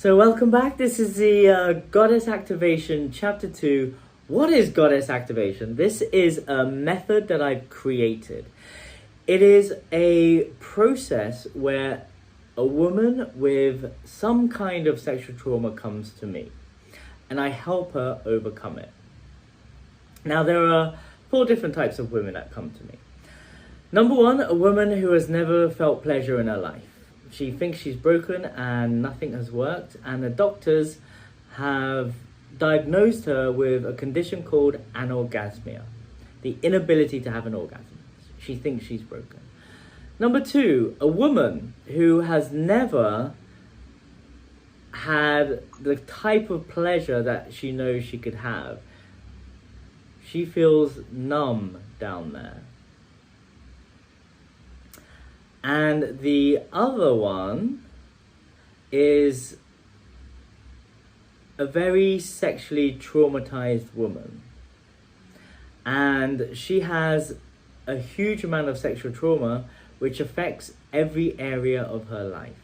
So welcome back. This is the Goddess Activation Chapter 2. What is Goddess Activation? This is a method that I've created. It is a process where a woman with some kind of sexual trauma comes to me and I help her overcome it. Now there are 4 different types of women that come to me. Number 1, a woman who has never felt pleasure in her life. She thinks she's broken and nothing has worked, and the doctors have diagnosed her with a condition called anorgasmia, the inability to have an orgasm. She thinks she's broken. Number 2, a woman who has never had the type of pleasure that she knows she could have. She feels numb down there. And the other one is a very sexually traumatized woman. And she has a huge amount of sexual trauma which affects every area of her life.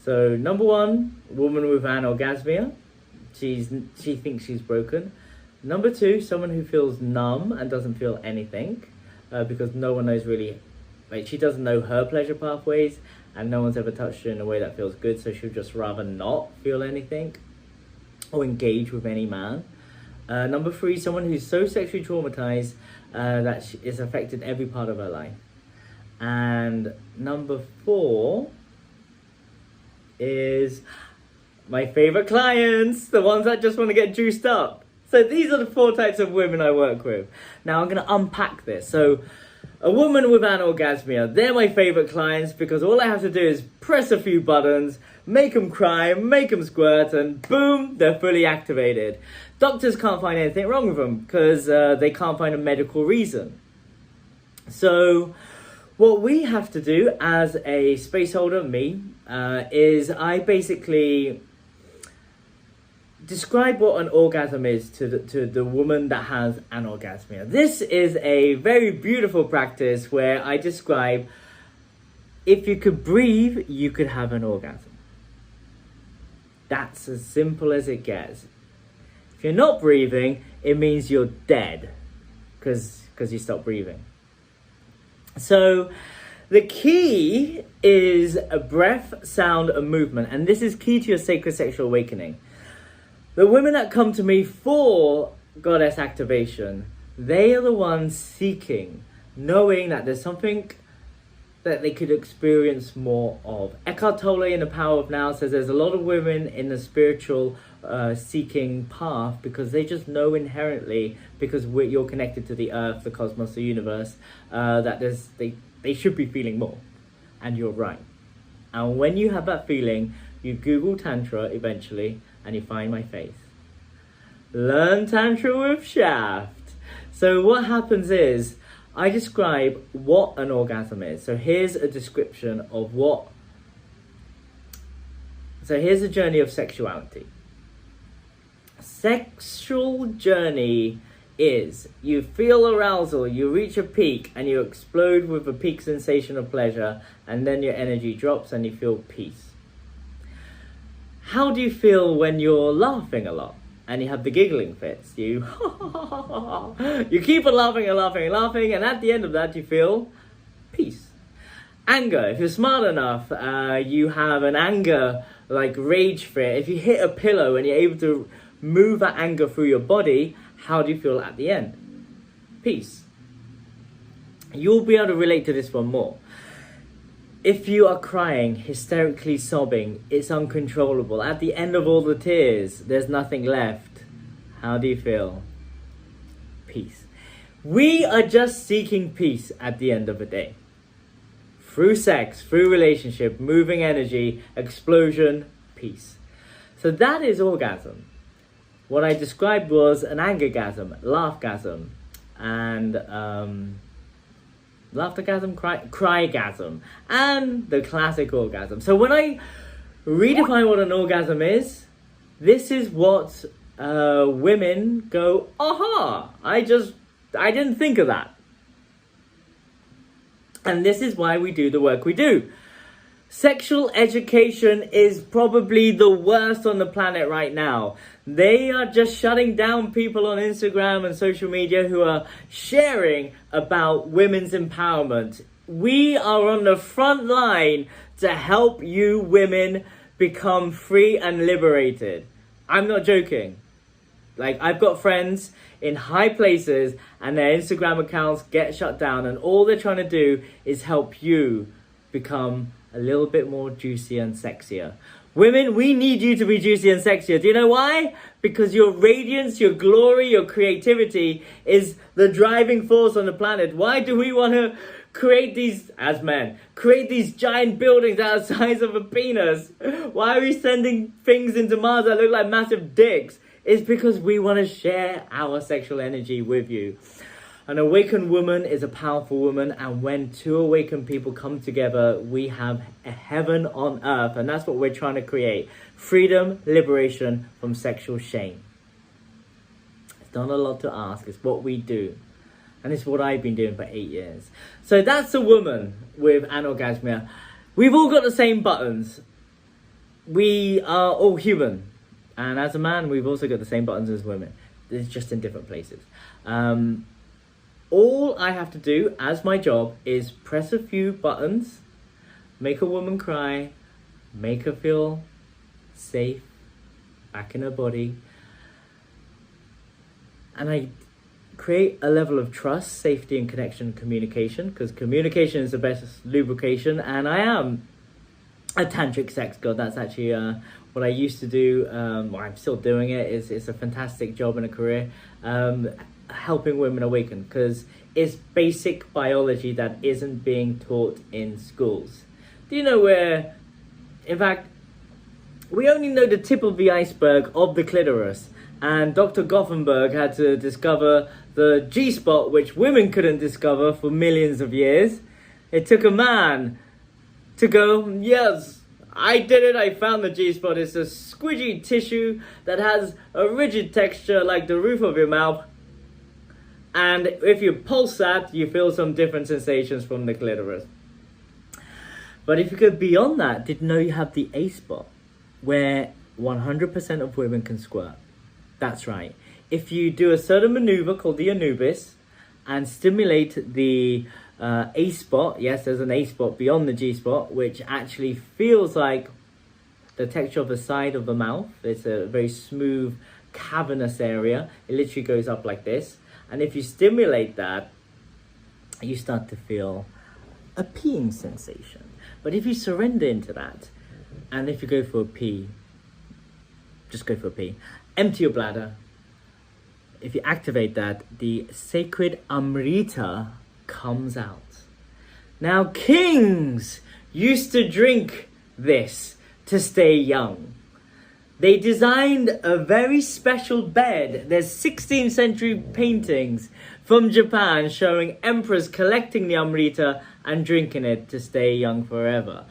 So number 1, woman with anorgasmia. She thinks she's broken. Number 2, someone who feels numb and doesn't feel anything because no one knows really. Like, she doesn't know her pleasure pathways and no one's ever touched her in a way that feels good, so she'll just rather not feel anything or engage with any man. Number 3, someone who's so sexually traumatized that it's affected every part of her life. And number 4 is my favorite clients, the ones that just want to get juiced up. So these are the 4 types of women I work with. Now I'm going to unpack this. So a woman with anorgasmia, they're my favorite clients because all I have to do is press a few buttons, make them cry, make them squirt, and boom, they're fully activated. Doctors can't find anything wrong with them because they can't find a medical reason. So what we have to do as a space holder, me, is I basically describe what an orgasm is to the woman that has anorgasmia. This is a very beautiful practice where I describe if you could breathe, you could have an orgasm. That's as simple as it gets. If you're not breathing, it means you're dead because you stopped breathing. So the key is a breath, sound, and movement, and this is key to your sacred sexual awakening. The women that come to me for Goddess Activation, they are the ones seeking, knowing that there's something that they could experience more of. Eckhart Tolle in The Power of Now says there's a lot of women in the spiritual seeking path because they just know inherently, because you're connected to the earth, the cosmos, the universe, that they should be feeling more. And you're right. And when you have that feeling, you Google Tantra eventually, and you find my face. Learn Tantra with Shaft. So what happens is, I describe what an orgasm is. So here's a description of what... So here's a journey of sexuality. Sexual journey is, you feel arousal, you reach a peak, and you explode with a peak sensation of pleasure, and then your energy drops and you feel peace. How do you feel when you're laughing a lot and you have the giggling fits? You keep on laughing and laughing and laughing, and at the end of that you feel peace. Anger, if you're smart enough, you have an anger like rage fit. If you hit a pillow and you're able to move that anger through your body, how do you feel at the end? Peace. You'll be able to relate to this one more. If you are crying, hysterically sobbing, it's uncontrollable. At the end of all the tears, there's nothing left. How do you feel? Peace. We are just seeking peace at the end of the day. Through sex, through relationship, moving energy, explosion, peace. So that is orgasm. What I described was an angergasm, laughgasm, and laughtergasm, crygasm, and the classic orgasm. So when I redefine what an orgasm is, this is what women go, aha, I didn't think of that. And this is why we do the work we do. Sexual education is probably the worst on the planet right now. They are just shutting down people on Instagram and social media who are sharing about women's empowerment. We are on the front line to help you women become free and liberated. I'm not joking. Like, I've got friends in high places and their Instagram accounts get shut down, and all they're trying to do is help you become a little bit more juicy and sexier. Women, we need you to be juicy and sexier. Do you know why? Because your radiance, your glory, your creativity is the driving force on the planet. Why do we want to create these, as men, create these giant buildings that are the size of a penis? Why are we sending things into Mars that look like massive dicks? It's because we want to share our sexual energy with you. An awakened woman is a powerful woman, and when two awakened people come together, we have a heaven on earth, and that's what we're trying to create. Freedom, liberation from sexual shame. It's not a lot to ask, it's what we do. And it's what I've been doing for 8 years. So that's a woman with anorgasmia. We've all got the same buttons. We are all human. And as a man, we've also got the same buttons as women. It's just in different places. All I have to do as my job is press a few buttons, make a woman cry, make her feel safe, back in her body. And I create a level of trust, safety, and connection, communication, because communication is the best lubrication. And I am a tantric sex god. That's actually what I used to do. I'm still doing it. It's a fantastic job and a career. Helping women awaken, because it's basic biology that isn't being taught in schools. Do you know where, in fact, we only know the tip of the iceberg of the clitoris, and Dr. Gothenburg had to discover the G-spot, which women couldn't discover for millions of years. It took a man to go, yes, I did it, I found the G-spot. It's a squidgy tissue that has a rigid texture like the roof of your mouth. And if you pulse that, you feel some different sensations from the clitoris. But if you go beyond that, did you know you have the A-spot, where 100% of women can squirt? That's right. If you do a certain maneuver called the Anubis and stimulate the A-spot, yes, there's an A-spot beyond the G-spot, which actually feels like the texture of the side of the mouth. It's a very smooth, cavernous area. It literally goes up like this. And if you stimulate that, you start to feel a peeing sensation. But if you surrender into that, and if you go for a pee, just go for a pee, empty your bladder. If you activate that, the sacred Amrita comes out. Now, kings used to drink this to stay young. They designed a very special bed. There's 16th century paintings from Japan showing emperors collecting the Amrita and drinking it to stay young forever.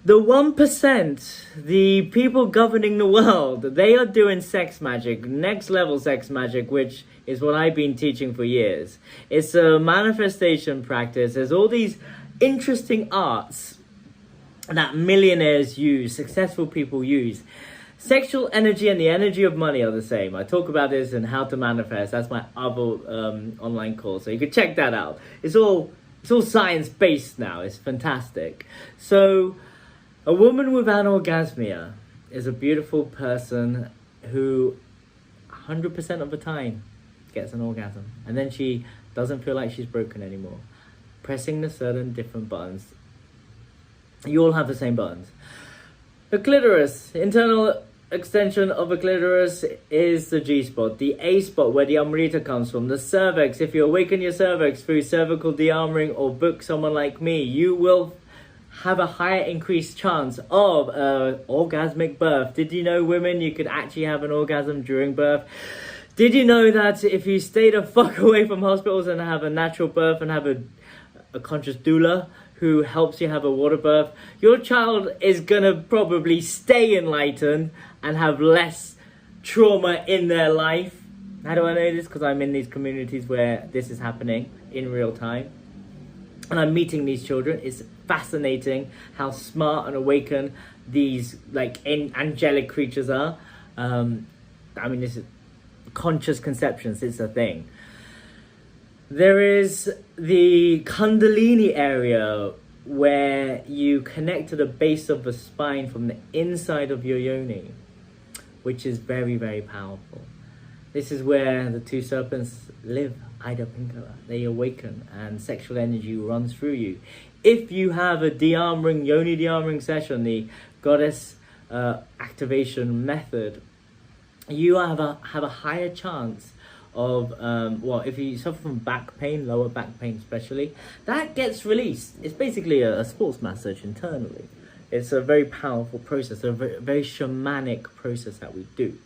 The 1%, the people governing the world, they are doing sex magic, next level sex magic, which is what I've been teaching for years. It's a manifestation practice. There's all these interesting arts that millionaires use, successful people use. Sexual energy and the energy of money are the same. I talk about this and how to manifest. That's my other online course, so you can check that out. It's all science-based now. It's fantastic. So, a woman with anorgasmia is a beautiful person who 100% of the time gets an orgasm. And then she doesn't feel like she's broken anymore. Pressing the certain different buttons. You all have the same buttons. The clitoris, internal extension of the clitoris, is the G-spot. The A-spot, where the Amrita comes from. The cervix, if you awaken your cervix through cervical de-armoring or book someone like me, you will have a higher increased chance of orgasmic birth. Did you know, women, you could actually have an orgasm during birth? Did you know that if you stay the fuck away from hospitals and have a natural birth and have a conscious doula who helps you have a water birth, your child is gonna probably stay enlightened and have less trauma in their life? How do I know this? Because I'm in these communities where this is happening in real time. and I'm meeting these children. It's fascinating how smart and awakened these angelic creatures are. This is conscious conceptions. It's a thing. There is the Kundalini area where you connect to the base of the spine from the inside of your yoni, which is very, very powerful. This is where the two serpents live, Ida Pingala. They awaken and sexual energy runs through you. If you have a de-armoring, yoni de-armoring session, the goddess activation method, you have a higher chance of, if you suffer from back pain, lower back pain especially, that gets released. It's basically a sports massage internally. It's a very powerful process, a very, very shamanic process that we do.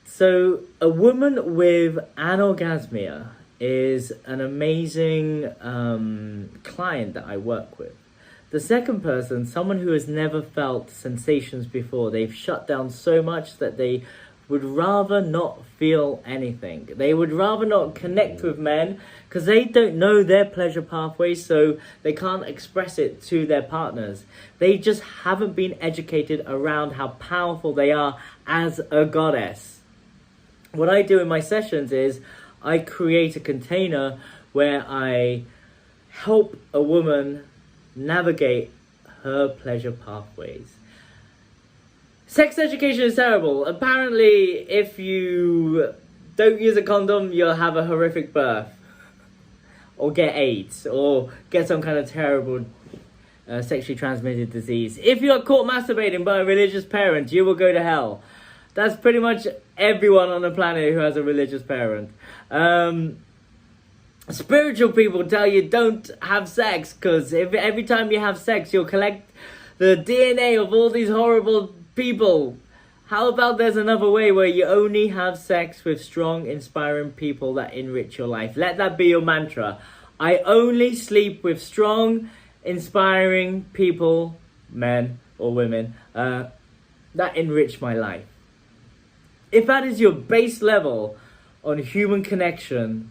So a woman with anorgasmia is an amazing client that I work with. The second person, someone who has never felt sensations before. They've shut down so much that they would rather not feel anything. They would rather not connect with men because they don't know their pleasure pathway, so they can't express it to their partners. They just haven't been educated around how powerful they are as a goddess. What I do in my sessions is I create a container where I help a woman navigate her pleasure pathways. Sex education is terrible. Apparently, if you don't use a condom, you'll have a horrific birth. Or get AIDS. Or get some kind of terrible sexually transmitted disease. If you are caught masturbating by a religious parent, you will go to hell. That's pretty much everyone on the planet who has a religious parent. Spiritual people tell you don't have sex, because every time you have sex, you'll collect the DNA of all these horrible people. How about there's another way where you only have sex with strong, inspiring people that enrich your life? Let that be your mantra. I only sleep with strong, inspiring people, men or women, that enrich my life. If that is your base level on human connection,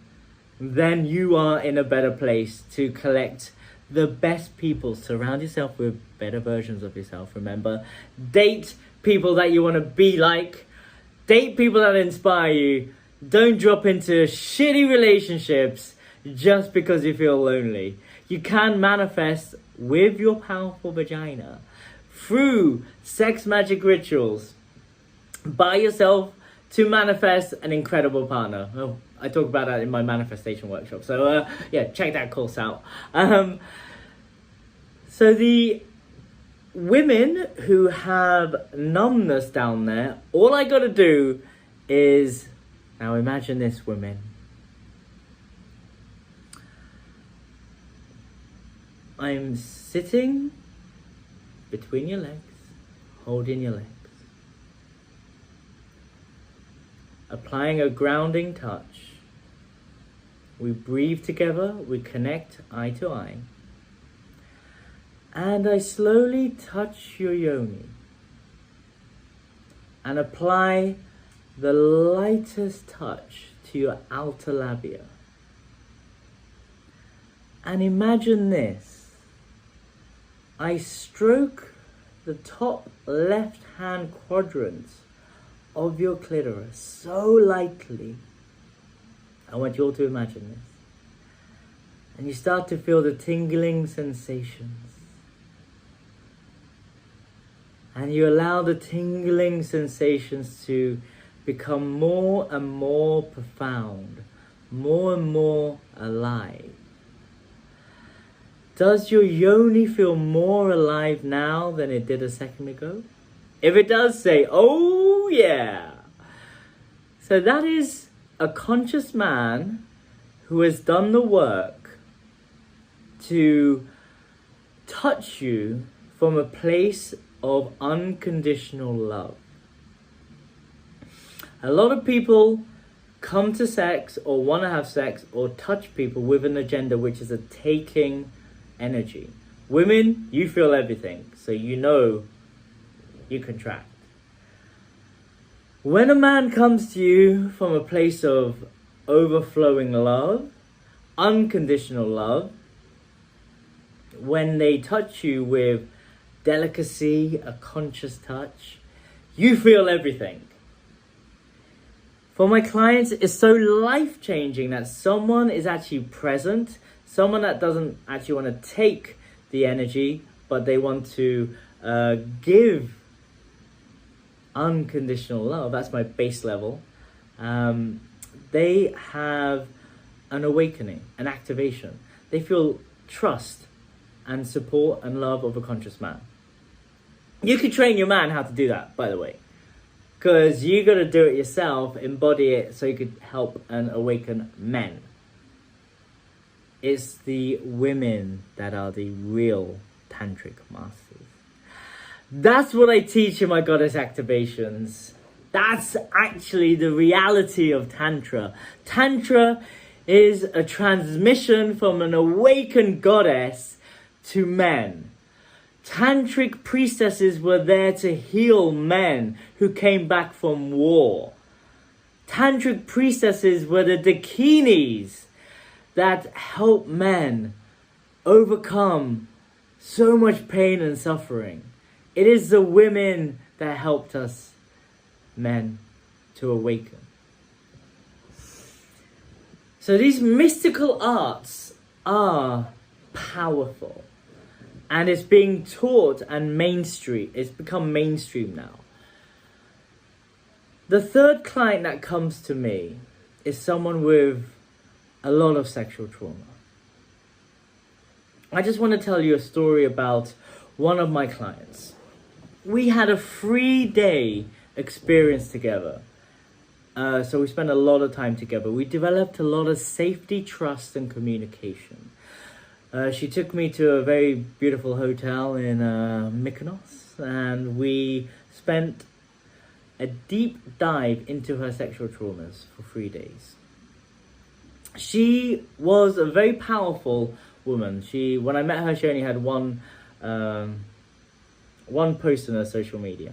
then you are in a better place to collect the best people. Surround yourself with better versions of yourself. Remember, date people that you want to be like. Date people that inspire you. Don't drop into shitty relationships just because you feel lonely. You can manifest with your powerful vagina through sex magic rituals by yourself to manifest an incredible partner. Oh, I talk about that in my manifestation workshop. So check that course out. So the women who have numbness down there, all I got to do is, now imagine this, women. I'm sitting between your legs, holding your legs, applying a grounding touch. We breathe together, we connect eye to eye. And I slowly touch your yoni and apply the lightest touch to your outer labia. And imagine this. I stroke the top left-hand quadrant of your clitoris so lightly. I want you all to imagine this. And you start to feel the tingling sensations. And you allow the tingling sensations to become more and more profound, more and more alive. Does your yoni feel more alive now than it did a second ago? If it does, say, oh yeah. So that is a conscious man who has done the work to touch you from a place of unconditional love. A lot of people come to sex or want to have sex or touch people with an agenda, which is a taking energy. Women, you feel everything, so you know you contract. When a man comes to you from a place of overflowing love, unconditional love, when they touch you with delicacy, a conscious touch, you feel everything. For my clients, it's so life-changing that someone is actually present, someone that doesn't actually want to take the energy, but they want to give unconditional love. That's my base level. They have an awakening, an activation. They feel trust and support and love of a conscious man. You could train your man how to do that, by the way, because you got to do it yourself, embody it so you could help and awaken men. It's the women that are the real tantric masters. That's what I teach in my goddess activations. That's actually the reality of Tantra. Tantra is a transmission from an awakened goddess to men. Tantric priestesses were there to heal men who came back from war. Tantric priestesses were the dakinis that help men overcome so much pain and suffering. It is the women that helped us men to awaken. So these mystical arts are powerful, and it's being taught and mainstream. It's become mainstream now. The third client that comes to me is someone with a lot of sexual trauma. I just want to tell you a story about one of my clients. We had a 3-day experience together. So we spent a lot of time together. We developed a lot of safety, trust, and communication. She took me to a very beautiful hotel in Mykonos, and we spent a deep dive into her sexual traumas for 3 days. She was a very powerful woman. When I met her, she only had one post on her social media,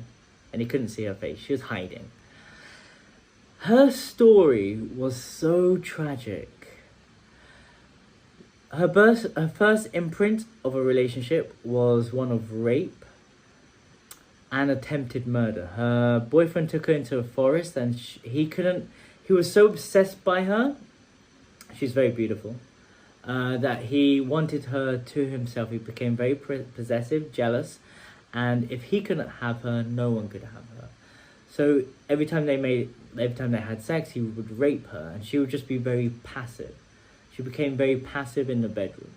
and you couldn't see her face. She was hiding. Her story was so tragic. Her first imprint of a relationship was one of rape and attempted murder. Her boyfriend took her into a forest, and he was so obsessed by her, she's very beautiful, that he wanted her to himself. He became very possessive, jealous, and if he couldn't have her, no one could have her. So every time they had sex, he would rape her, and she would just be very passive. She became very passive in the bedroom.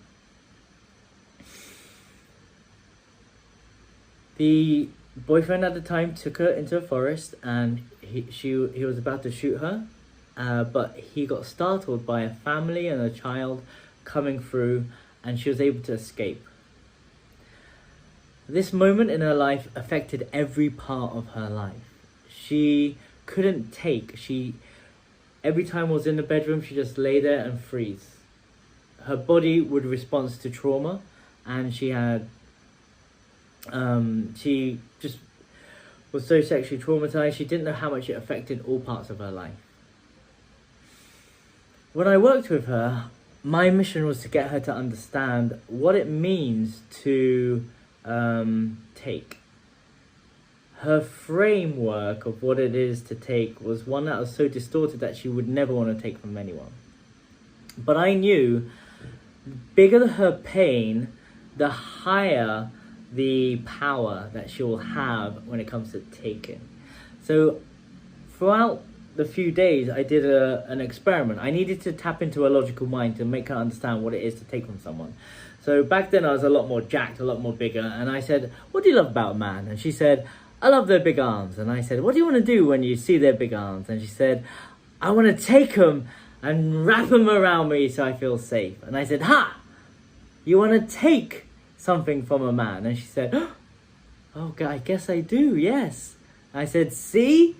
The boyfriend at the time took her into a forest, and he was about to shoot her, but he got startled by a family and a child coming through, and she was able to escape. This moment in her life affected every part of her life. She couldn't take. Every time I was in the bedroom, she just lay there and freeze. Her body would respond to trauma, and she just was so sexually traumatized, she didn't know how much it affected all parts of her life. When I worked with her, my mission was to get her to understand what it means to take. Her framework of what it is to take was one that was so distorted that she would never want to take from anyone. But I knew the bigger her pain, the higher the power that she will have when it comes to taking. So throughout the few days, I did an experiment. I needed to tap into her logical mind to make her understand what it is to take from someone. So back then I was a lot more jacked, a lot more bigger, and I said, "What do you love about a man?" And she said, "I love their big arms." And I said, "What do you want to do when you see their big arms?" And she said, "I want to take them and wrap them around me so I feel safe." And I said, "Ha! You want to take something from a man?" And she said, "Oh, God, I guess I do, yes." I said, "See?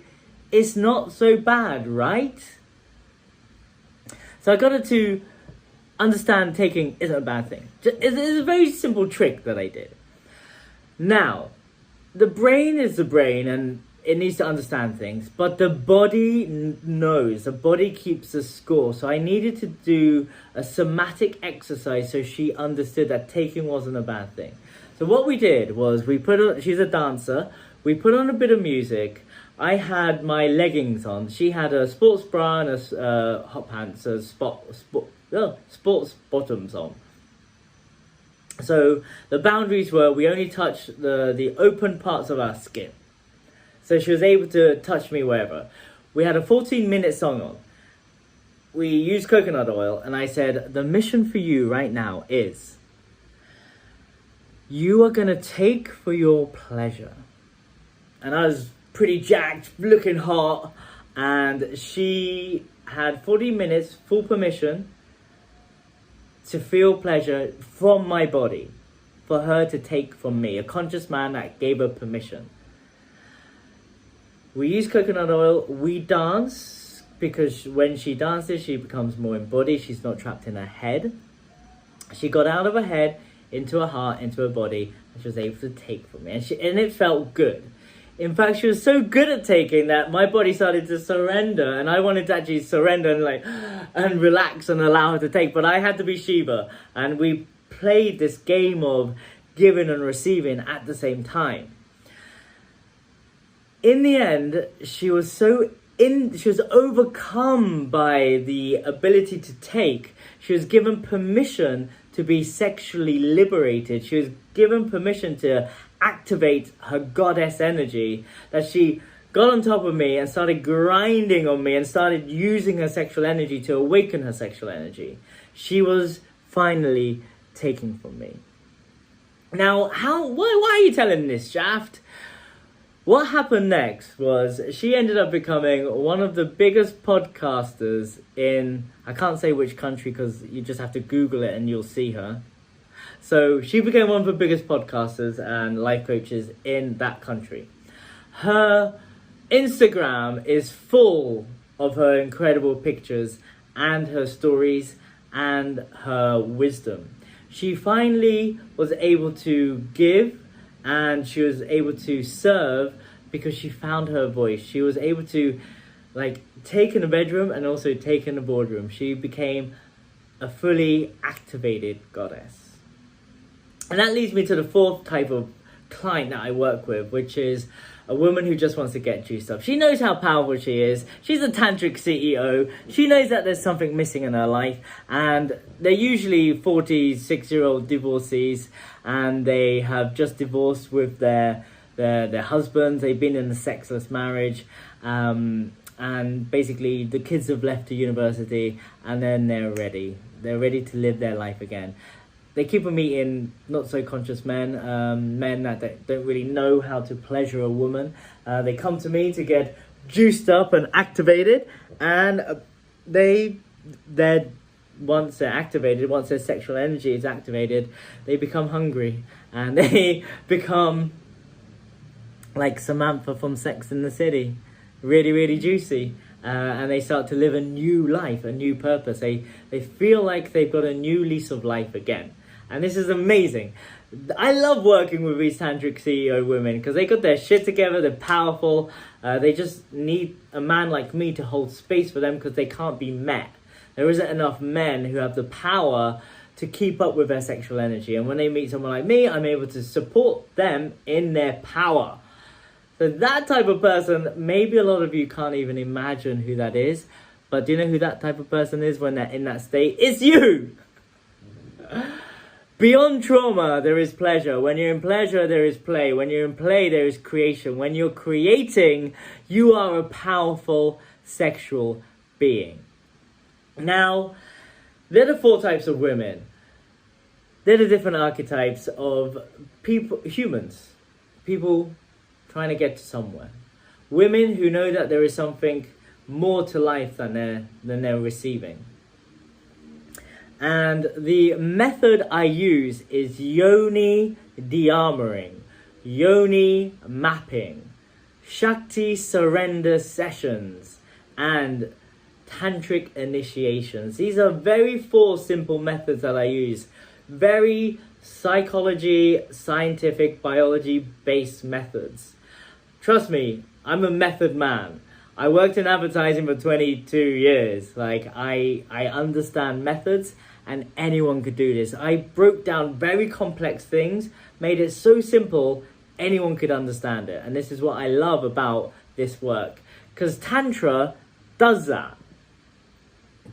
It's not so bad, right?" So I got her to understand taking isn't a bad thing. It's a very simple trick that I did. Now, the brain is the brain, and it needs to understand things, but the body knows. The body keeps the score. So I needed to do a somatic exercise so she understood that taking wasn't a bad thing. So what we did was she's a dancer. We put on a bit of music. I had my leggings on. She had a sports bra and a hot pants, sports bottoms on. So the boundaries were we only touched the open parts of our skin. So she was able to touch me wherever. We had a 14-minute song on. We used coconut oil, and I said, the mission for you right now is you are going to take for your pleasure. And I was pretty jacked, looking hot, and she had 40 minutes, full permission, to feel pleasure from my body, for her to take from me, a conscious man that gave her permission. We use coconut oil, we dance, because when she dances, she becomes more embodied, she's not trapped in her head. She got out of her head, into her heart, into her body, and she was able to take from me, and it felt good. In fact, she was so good at taking that my body started to surrender, and I wanted to actually surrender and relax and allow her to take, but I had to be Shiva, and we played this game of giving and receiving at the same time. In the end, she was overcome by the ability to take. She was given permission to be sexually liberated. She was given permission to activate her goddess energy, that she got on top of me and started grinding on me and started using her sexual energy to awaken her sexual energy. She was finally taking from me. Now, why are you telling this, Shaft? What happened next was she ended up becoming one of the biggest podcasters in, I can't say which country because you just have to Google it and you'll see her. So she became one of the biggest podcasters and life coaches in that country. Her Instagram is full of her incredible pictures and her stories and her wisdom. She finally was able to give, and she was able to serve because she found her voice. She was able to take in the bedroom and also take in the boardroom. She became a fully activated goddess. And that leads me to the fourth type of client that I work with, which is a woman who just wants to get juiced up. She knows how powerful she is. She's a tantric CEO. She knows that there's something missing in her life. And they're usually 46-year-old divorcees. And they have just divorced with their husbands. They've been in a sexless marriage. And basically the kids have left to university. And then they're ready. They're ready to live their life again. They keep on meeting not-so-conscious men, men that don't really know how to pleasure a woman. They come to me to get juiced up and activated, and once they're activated, once their sexual energy is activated, they become hungry, and they become like Samantha from Sex and the City, really, really juicy. And they start to live a new life, a new purpose. They feel like they've got a new lease of life again. And this is amazing. I love working with these tantric CEO women because they got their shit together, they're powerful. They just need a man like me to hold space for them because they can't be met. There isn't enough men who have the power to keep up with their sexual energy. And when they meet someone like me, I'm able to support them in their power. So that type of person, maybe a lot of you can't even imagine who that is. But do you know who that type of person is when they're in that state? It's you! Beyond trauma, there is pleasure. When you're in pleasure, there is play. When you're in play, there is creation. When you're creating, you are a powerful sexual being. Now, there are the four types of women. They're the different archetypes of humans. People trying to get to somewhere. Women who know that there is something more to life than they're receiving. And the method I use is yoni dearmoring, yoni mapping, Shakti surrender sessions, and tantric initiations. These are four simple methods that I use. Very psychology, scientific, biology-based methods. Trust me, I'm a method man. I worked in advertising for 22 years. Like, I understand methods, and anyone could do this. I broke down very complex things, made it so simple, anyone could understand it. And this is what I love about this work. Because Tantra does that.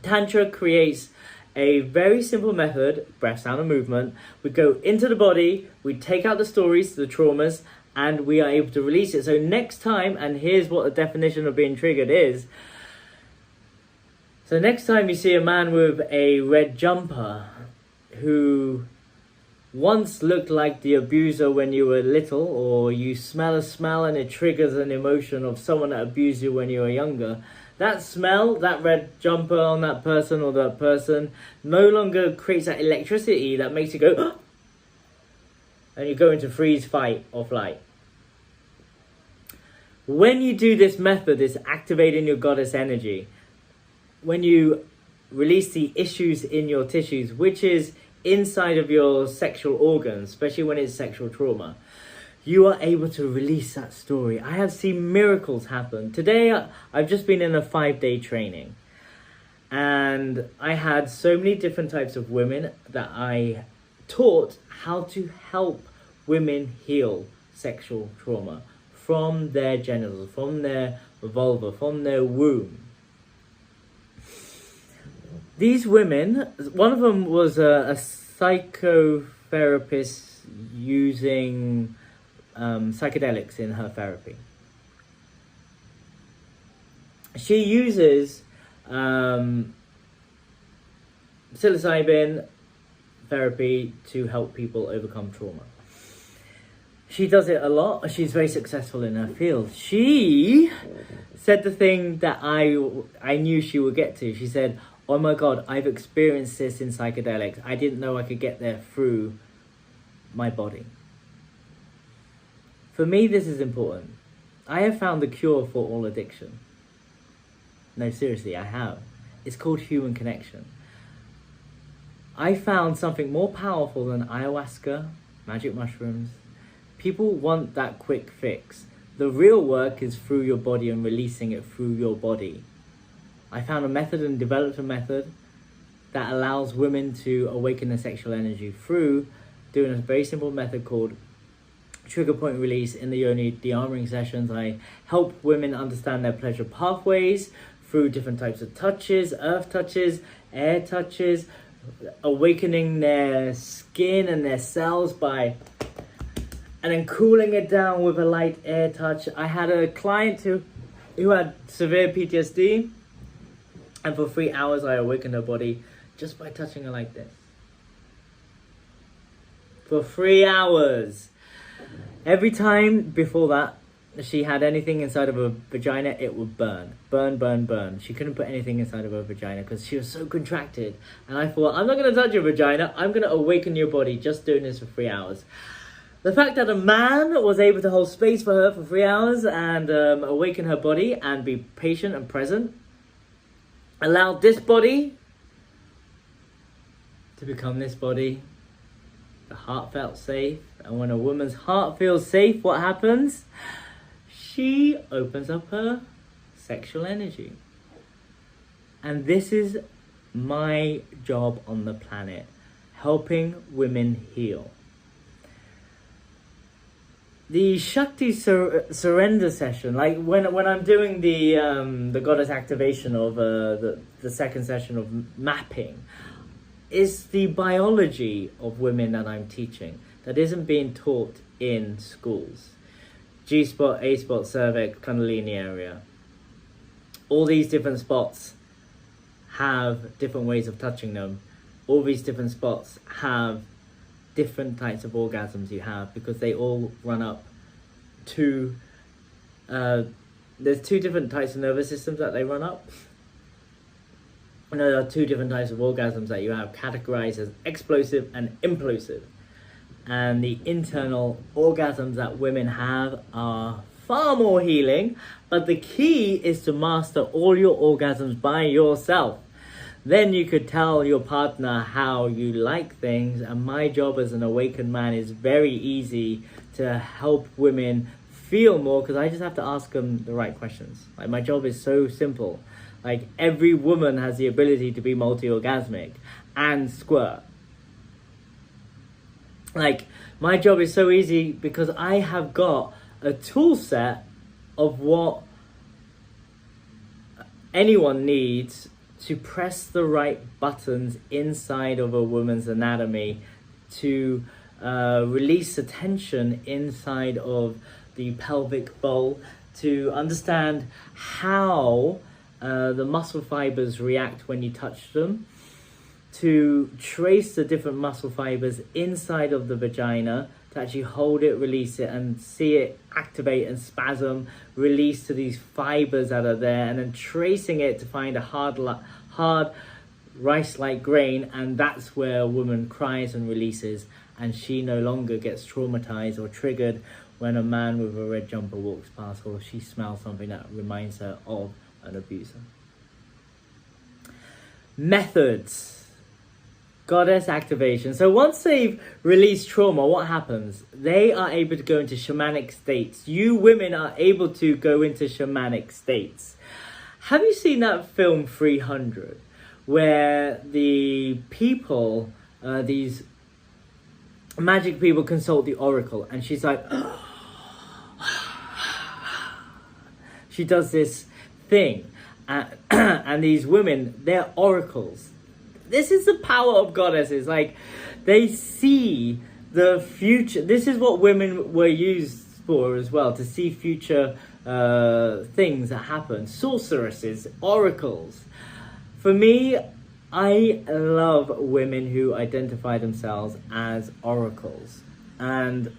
Tantra creates a very simple method, breath, sound, and movement. We go into the body, we take out the stories, the traumas, and we are able to release it. So next time, and here's what the definition of being triggered is. So next time you see a man with a red jumper who once looked like the abuser when you were little, or you smell a smell and it triggers an emotion of someone that abused you when you were younger, that smell, that red jumper on that person or that person, no longer creates that electricity that makes you go, and you go into freeze, fight, or flight. When you do this method, it's activating your goddess energy. When you release the issues in your tissues, which is inside of your sexual organs, especially when it's sexual trauma, you are able to release that story. I have seen miracles happen. Today, I've just been in a 5-day training, and I had so many different types of women that I taught how to help women heal sexual trauma from their genitals, from their vulva, from their womb. These women, one of them was a psychotherapist using psychedelics in her therapy. She uses psilocybin therapy to help people overcome trauma. She does it a lot. She's very successful in her field. She said the thing that I knew she would get to. She said, "Oh my God, I've experienced this in psychedelics. I didn't know I could get there through my body." For me, this is important. I have found the cure for all addiction. No, seriously, I have. It's called human connection. I found something more powerful than ayahuasca, magic mushrooms. People want that quick fix. The real work is through your body and releasing it through your body. I found a method and developed a method that allows women to awaken their sexual energy through doing a very simple method called trigger point release in the yoni de-armoring sessions. I help women understand their pleasure pathways through different types of touches, earth touches, air touches, awakening their skin and their cells and then cooling it down with a light air touch. I had a client who had severe PTSD, and for 3 hours I awakened her body just by touching her like this. For 3 hours. Every time before that she had anything inside of her vagina, it would burn. Burn, burn, burn. She couldn't put anything inside of her vagina because she was so contracted. And I thought, I'm not going to touch your vagina. I'm going to awaken your body just doing this for 3 hours. The fact that a man was able to hold space for her for 3 hours and awaken her body and be patient and present allowed this body to become this body. The heart felt safe. And when a woman's heart feels safe, what happens? She opens up her sexual energy. And this is my job on the planet, helping women heal. The Shakti surrender session, like when I'm doing the goddess activation of the second session of mapping, is the biology of women that I'm teaching that isn't being taught in schools. G-spot, A-spot, cervix, kundalini area. All these different spots have different ways of touching them. All these different spots have different types of orgasms you have because they all run up to there's 2 different types of nervous systems that they run up. And there are 2 different types of orgasms that you have categorized as explosive and implosive. And the internal orgasms that women have are far more healing, but the key is to master all your orgasms by yourself. Then you could tell your partner how you like things, and my job as an awakened man is very easy to help women feel more because I just have to ask them the right questions. Like, my job is so simple. Like, every woman has the ability to be multi-orgasmic and squirt. Like, my job is so easy because I have got a tool set of what anyone needs to press the right buttons inside of a woman's anatomy to release the tension inside of the pelvic bowl, to understand how the muscle fibers react when you touch them, to trace the different muscle fibers inside of the vagina, to actually hold it, release it, and see it activate and spasm, release to these fibers that are there, and then tracing it to find a hard rice-like grain, and that's where a woman cries and releases, and she no longer gets traumatized or triggered when a man with a red jumper walks past, or she smells something that reminds her of an abuser. Methods. Goddess activation. So once they've released trauma, what happens? They are able to go into shamanic states. You women are able to go into shamanic states. Have you seen that film 300? Where the people, these magic people, consult the oracle, and she's like, she does this thing, and these women, they're oracles. This is the power of goddesses. Like, they see the future. This is what women were used for as well, to see future things that happen. Sorceresses, oracles. For me, I love women who identify themselves as oracles. And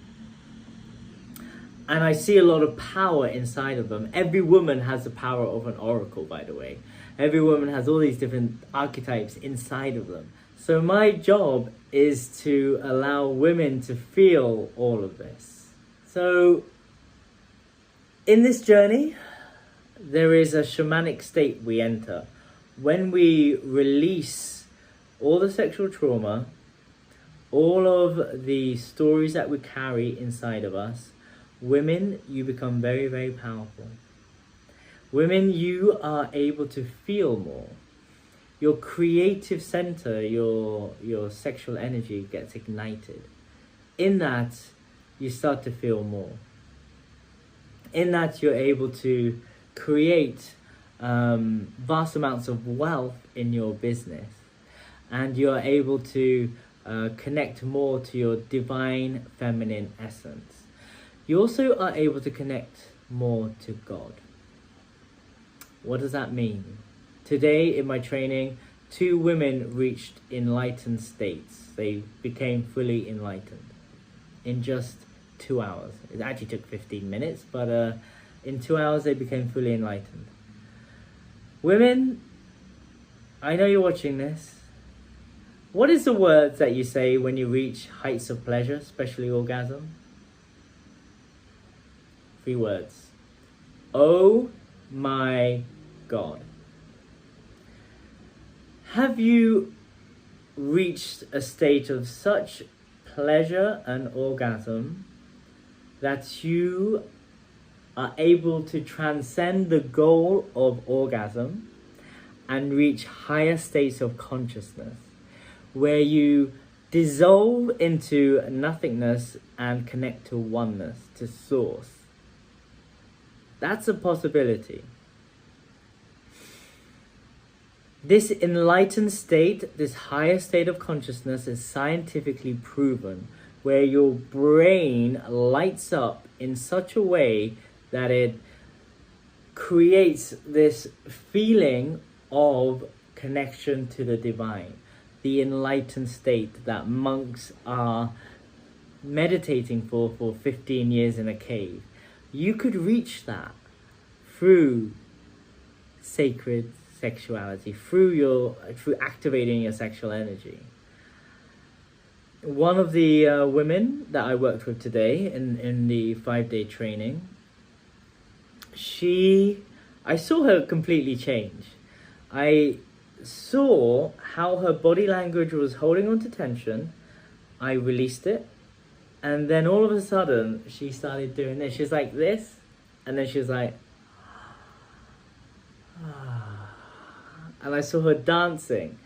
I see a lot of power inside of them. Every woman has the power of an oracle, by the way. Every woman has all these different archetypes inside of them. So my job is to allow women to feel all of this. So in this journey, there is a shamanic state we enter. When we release all the sexual trauma, all of the stories that we carry inside of us, women, you become very, very powerful. Women, you are able to feel more. Your creative center, your sexual energy gets ignited. In that, you start to feel more. In that, you're able to create vast amounts of wealth in your business. And you're able to connect more to your divine feminine essence. You also are able to connect more to God. What does that mean? Today in my training, 2 women reached enlightened states. They became fully enlightened in just 2 hours. It actually took 15 minutes, but in 2 hours they became fully enlightened. Women, I know you're watching this. What is the words that you say when you reach heights of pleasure, especially orgasm? 3 words. Oh my God. Have you reached a state of such pleasure and orgasm that you are able to transcend the goal of orgasm and reach higher states of consciousness, where you dissolve into nothingness and connect to oneness, to source? That's a possibility. This enlightened state, this higher state of consciousness, is scientifically proven, where your brain lights up in such a way that it creates this feeling of connection to the divine, the enlightened state that monks are meditating for 15 years in a cave. You could reach that through sacred sexuality, through activating your sexual energy. One of the women that I worked with today in the 5-day training, I saw her completely change. I saw how her body language was holding on to tension. I released it. And then all of a sudden, she started doing this. She's like this, and then she was like, and I saw her dancing.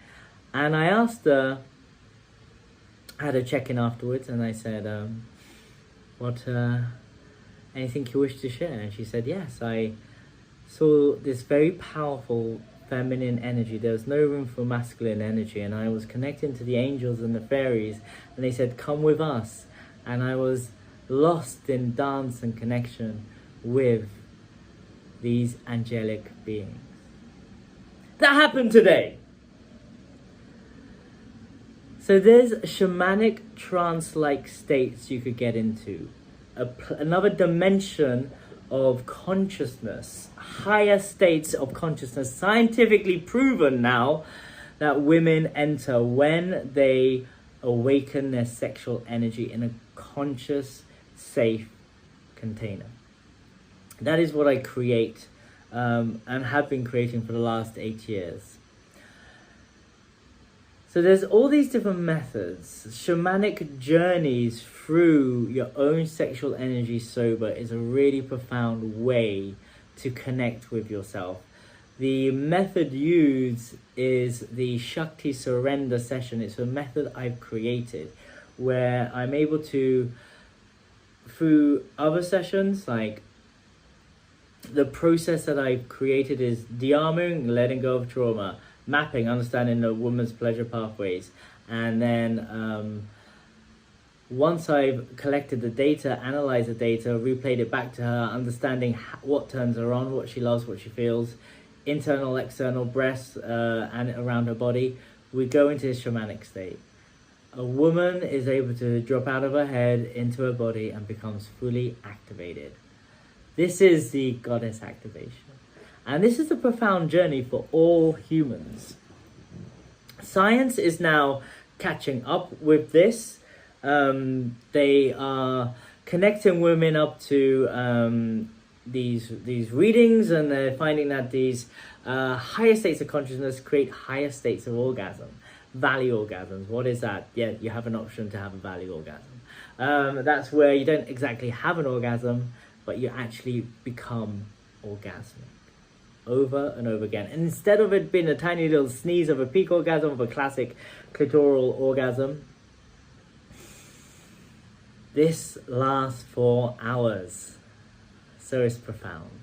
And I asked her, I had a check-in afterwards, and I said, anything you wish to share? And she said, yes, I saw this very powerful feminine energy. There was no room for masculine energy, and I was connecting to the angels and the fairies, and they said, come with us. And I was lost in dance and connection with these angelic beings. That happened today. So there's shamanic trance-like states you could get into. Another dimension of consciousness, higher states of consciousness, scientifically proven now that women enter when they awaken their sexual energy in a conscious, safe container. That is what I create and have been creating for the last 8 years. So there's all these different methods. Shamanic journeys through your own sexual energy sober is a really profound way to connect with yourself. The method used is the Shakti Surrender session. It's a method I've created where I'm able to, through other sessions, like the process that I've created is de-armoring, letting go of trauma, mapping, understanding the woman's pleasure pathways, and then once I've collected the data, analyzed the data, replayed it back to her, understanding what turns her on, what she loves, what she feels, internal, external, breasts, and around her body, we go into this shamanic state. A woman is able to drop out of her head into her body and becomes fully activated. This is the goddess activation. And this is a profound journey for all humans. Science is now catching up with this. They are connecting women up to these readings, and they're finding that these higher states of consciousness create higher states of orgasm. Valley orgasms. What is that? Yeah, you have an option to have a valley orgasm. That's where you don't exactly have an orgasm, but you actually become orgasmic over and over again. And instead of it being a tiny little sneeze of a peak orgasm, of a classic clitoral orgasm, this lasts for hours. So it's profound.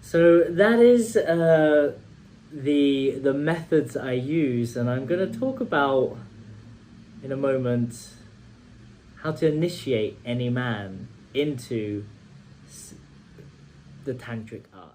So that is the methods I use, and I'm going to talk about in a moment how to initiate any man into the tantric art.